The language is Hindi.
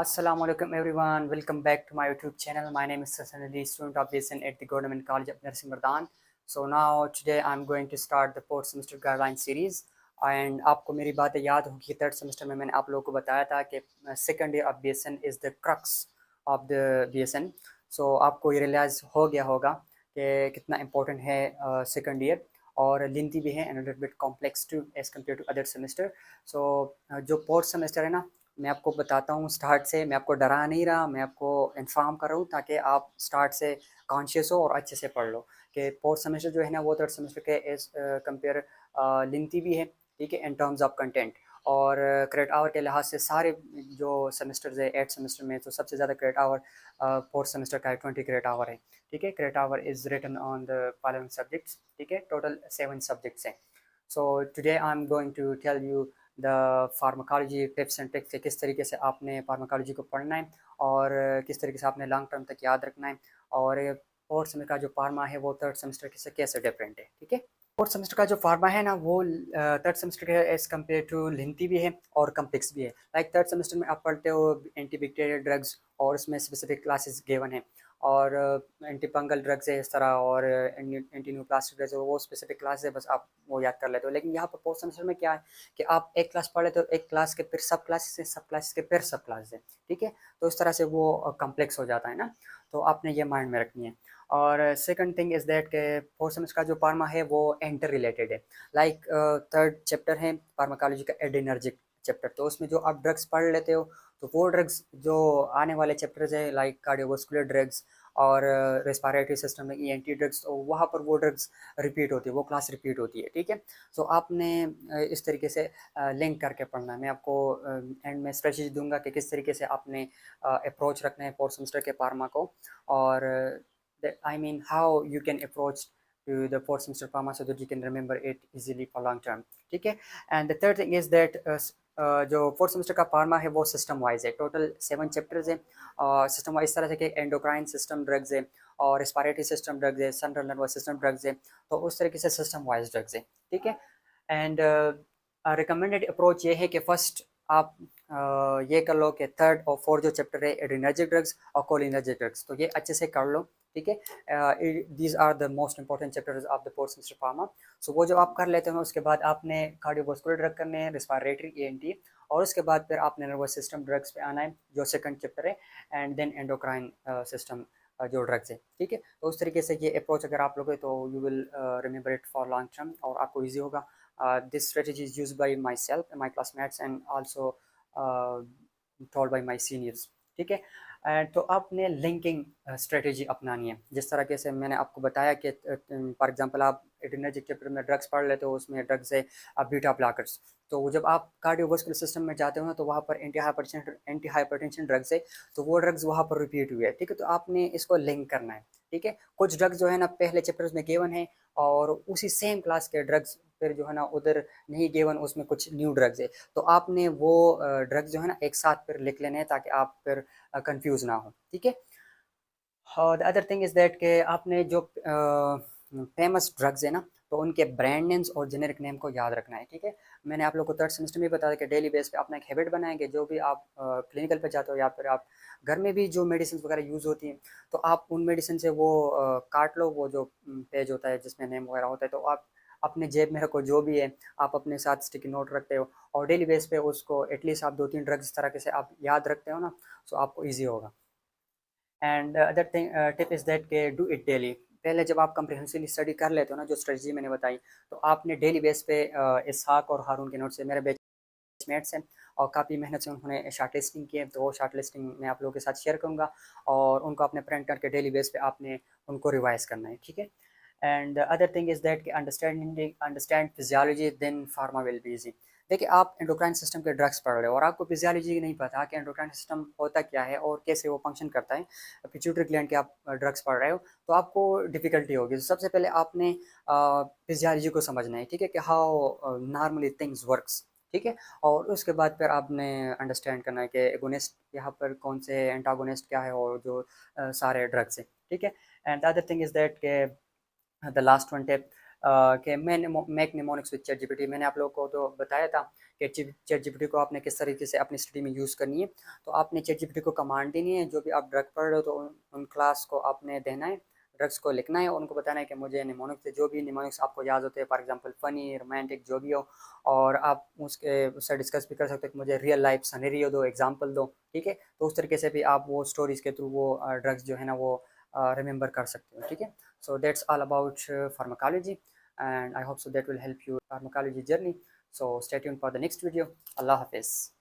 Assalamualaikum everyone. Welcome back to my YouTube channel. My name is Hassan Ali, student of BSN at the Government College of Nursing Mardan. So now today I'm going to start the fourth semester guideline series. And आपको मेरी बातें याद होगी थर्ड सेमेस्टर में मैंने आप लोगों को बताया था कि second year of BSN is the crux of the BSN. सो आपको ये रियलाइज़ हो गया होगा कि कितना इम्पोर्टेंट है सेकंड ईयर और लेंथी भी है and little bit complex too as compare to other semester. So जो फोर्थ सेमेस्टर है ना, मैं आपको बताता हूँ स्टार्ट से. मैं आपको डरा नहीं रहा, मैं आपको इन्फॉर्म कर रहा हूँ ताकि आप स्टार्ट से कॉन्शियस हो और अच्छे से पढ़ लो कि फोर्थ सेमेस्टर जो है ना वो थर्ड सेमेस्टर के एज कंपेयर लेंथी भी है, ठीक है, इन टर्म्स ऑफ कंटेंट. और क्रेडिट आवर के लिहाज से सारे जो सेमेस्टर्स है एट सेमेस्टर में, तो सबसे ज़्यादा क्रेडिट आवर फोर्थ सेमेस्टर का है, 20 क्रेडिट आवर है, ठीक है. Credit hour is written on the following subjects, ठीक है. टोटल 7 सब्जेक्ट्स हैं. So today I am going to tell you the pharmacology tips and tricks, किस तरीके से आपने फार्माकोलॉजी को पढ़ना है और किस तरीके से आपने लॉन्ग टर्म तक याद रखना है, और फोर्थ सेमेस्टर का जो फार्मा है वो थर्ड सेमेस्टर से कैसे डिफरेंट है, ठीक है. फोर्थ सेमेस्टर का जो फार्मा है ना वो थर्ड सेमेस्टर के एज कम्पेयर टू लेंथी भी है और कम्प्लेक्स भी है. लाइक थर्ड सेमेस्टर में आप पढ़ते हो एंटी बैक्टीरियल ड्रग्स और उसमें स्पेसिफिक क्लासेस गिवन है, और एंटी फंगल ड्रग्स है इस तरह, और एंटी न्यूप्लास्टिक ड्रग्स है, वो स्पेसिफिक क्लास है, बस आप वो याद कर लेते हो. लेकिन यहाँ पर फोर्थ सेमेस्टर में क्या है कि आप एक क्लास पढ़ लेते हो, एक क्लास के फिर सब क्लासेस है, सब क्लासेस के फिर सब क्लास है, ठीक है. तो इस तरह से वो कम्प्लेक्स हो जाता है ना, तो आपने ये माइंड में रखनी है. और सेकंड थिंग इज़ दैट के फोर्थ सेमेस्टर का जो फार्मा है वो एंटर रिलेटेड है. लाइक थर्ड चैप्टर है फार्माकोलॉजी का एडिनर्जिक चैप्टर, तो उसमें जो आप ड्रग्स पढ़ लेते हो तो वो ड्रग्स जो आने वाले चैप्टर्स है लाइक कार्डियोवास्कुलर ड्रग्स और रेस्पिरेटरी सिस्टम में ENT ड्रग्स, तो वहाँ पर वो ड्रग्स रिपीट होती है, वो क्लास रिपीट होती है, ठीक है. सो आपने इस तरीके से लिंक करके पढ़ना है. मैं आपको एंड में स्ट्रेटजी दूंगा कि किस तरीके से आपने अप्रोच रखना है फोर्थ सेमेस्टर के फार्मा को, और I mean how you can approach to the fourth semester pharma so that you can remember it easily for long term, ठीक है. And the third thing is that जो फोर्थ सेमेस्टर का फार्मा है वो सिस्टम वाइज है. टोटल 7 चैप्टर्स है सिस्टम वाइज, इस तरह से कि एंडोक्राइन सिस्टम ड्रग्स है और रेस्पिरेटरी सिस्टम ड्रग्स है, सेंट्रल नर्वस सिस्टम ड्रग्स है, तो उस तरीके से सिस्टम वाइज ड्रग्स है, ठीक है. एंड रिकमेंडेड अप्रोच ये है कि फर्स्ट आप ये कर लो कि थर्ड और फोर्थ जो चैप्टर है एड्रेनर्जिक ड्रग्स और कोलिनर्जिक ड्रग्स, तो ये अच्छे से कर लो, ठीक है. These are the most important chapters of the fourth semester pharma. So वो जब आप कर लेते हो उसके बाद आपने कार्डियोवास्कुलर ड्रग करने हैं, रेस्पिरेटरी ENT, और उसके बाद फिर आपने नर्वस सिस्टम ड्रग्स पे आना है जो सेकंड चैप्टर है, एंड देन एंडोक्राइन सिस्टम जो ड्रग्स है, ठीक है. तो उस तरीके से ये अप्रोच अगर आप लोगे तो you will remember it for long term और आपको ईजी होगा. This strategy is used by myself and my classmates and also told by my seniors, ठीक है. तो आपने लिंकिंग स्ट्रेटेजी अपनानी है, जिस तरह से मैंने आपको बताया कि फॉर एग्जांपल आप एड्रेनर्जिक चैप्टर में ड्रग्स पढ़ लेते हो, उसमें ड्रग्स है बीटा ब्लॉकर्स, तो जब आप कार्डियोवास्कुलर सिस्टम में जाते हो ना तो वहाँ पर एंटी हाइपरटेंशन ड्रग्स है, तो वो ड्रग्स वहाँ पर रिपीट हुए हैं, ठीक है. तो आपने इसको लिंक करना है, ठीक है. कुछ ड्रग्स जो है ना पहले चैप्टर्स में गिवन है और उसी सेम क्लास के ड्रग्स फिर जो है ना उधर नहीं गिवन, उसमें कुछ न्यू ड्रग्स है, तो आपने वो ड्रग्स जो है ना एक साथ फिर लिख लेने हैं ताकि आप फिर कंफ्यूज ना हो, ठीक है. The other thing is that कि आपने जो फेमस ड्रग्स है ना तो उनके ब्रांड नेम्स और जेनेरिक नेम को याद रखना है, ठीक है. मैंने आप लोग को थर्ड सेमेस्टर में बताया कि डेली बेस पे अपना एक हैबिट बनाएंगे, जो भी आप क्लिनिकल पे जाते हो या फिर आप घर में भी जो मेडिसिन वगैरह यूज़ होती हैं, तो आप उन मेडिसिन से वो काट लो, वो जो पेज होता है जिसमें नेम वगैरह होता है, तो आप अपने जेब में रखो, जो भी है आप अपने साथ स्टिकी नोट रखते हो और डेली बेस पे उसको एटलीस्ट आप 2-3 ड्रग्स इस तरह से आप याद रखते हो ना, सो आपको ईजी होगा. And other thing tip is that के डू इट डेली. पहले जब आप कंप्रिहेंसिवली स्टडी कर लेते हो ना, जो स्ट्रेटजी मैंने बताई, तो आपने डेली बेस पे इसहाक और हारून के नोट से, मेरे बैचमेट्स हैं और काफ़ी मेहनत से उन्होंने शार्ट लिस्टिंग की है, तो वो शार्ट लिस्टिंग मैं आप लोगों के साथ शेयर करूँगा और उनको अपने प्रिंट करके डेली बेस पे आपने उनको रिवाइज करना है, ठीक है. And other thing is that कि understand physiology then pharma will be easy. देखिए आप एंडोक्राइन सिस्टम के ड्रग्स पढ़ रहे हो और आपको फिजियोलॉजी नहीं पता कि एंडोक्राइन सिस्टम होता क्या है और कैसे वो फंक्शन करता है, पिट्यूटरी ग्लैंड के आप ड्रग्स पढ़ रहे हो, तो आपको डिफ़िकल्टी होगी. तो सबसे पहले आपने फिजियोलॉजी को समझना है, ठीक है, कि हाउ नॉर्मली थिंग्स वर्क्स, ठीक है. और उसके बाद फिर आपने अंडरस्टैंड करना है कि एगोनिस्ट यहाँ पर कौन से, एंटागोनिस्ट क्या है, और जो सारे ड्रग्स हैं, ठीक है. And the other thing is that के द लास्ट वन टिप, कि मैंने मेक निमोनिक्स विद ChatGPT, मैंने आप लोगों को तो बताया था कि ChatGPT को आपने किस तरीके से अपनी स्टडी में यूज़ करनी है। तो आपने ChatGPT को कमांड देनी है, जो भी आप ड्रग पढ़ रहे हो तो उन क्लास को आपने देना है, ड्रग्स को लिखना है और उनको बताना है कि मुझे निमोनिक्स से जो भी निमोनिक्स आपको याद होते हैं, फॉर एग्जांपल फ़नी, रोमांटिक, जो भी हो, और आप उससे डिस्कस भी कर सकते हो कि मुझे रियल लाइफ सिनेरियो दो, एग्जांपल दो, ठीक है। तो उस तरीके से भी आप वो स्टोरीज़ के थ्रू वो ड्रग्स जो है ना वो रिमेंबर कर सकते हो, ठीक है। So that's all about pharmacology, and I hope so that will help you pharmacology journey. So stay tuned for the next video. Allah Hafiz.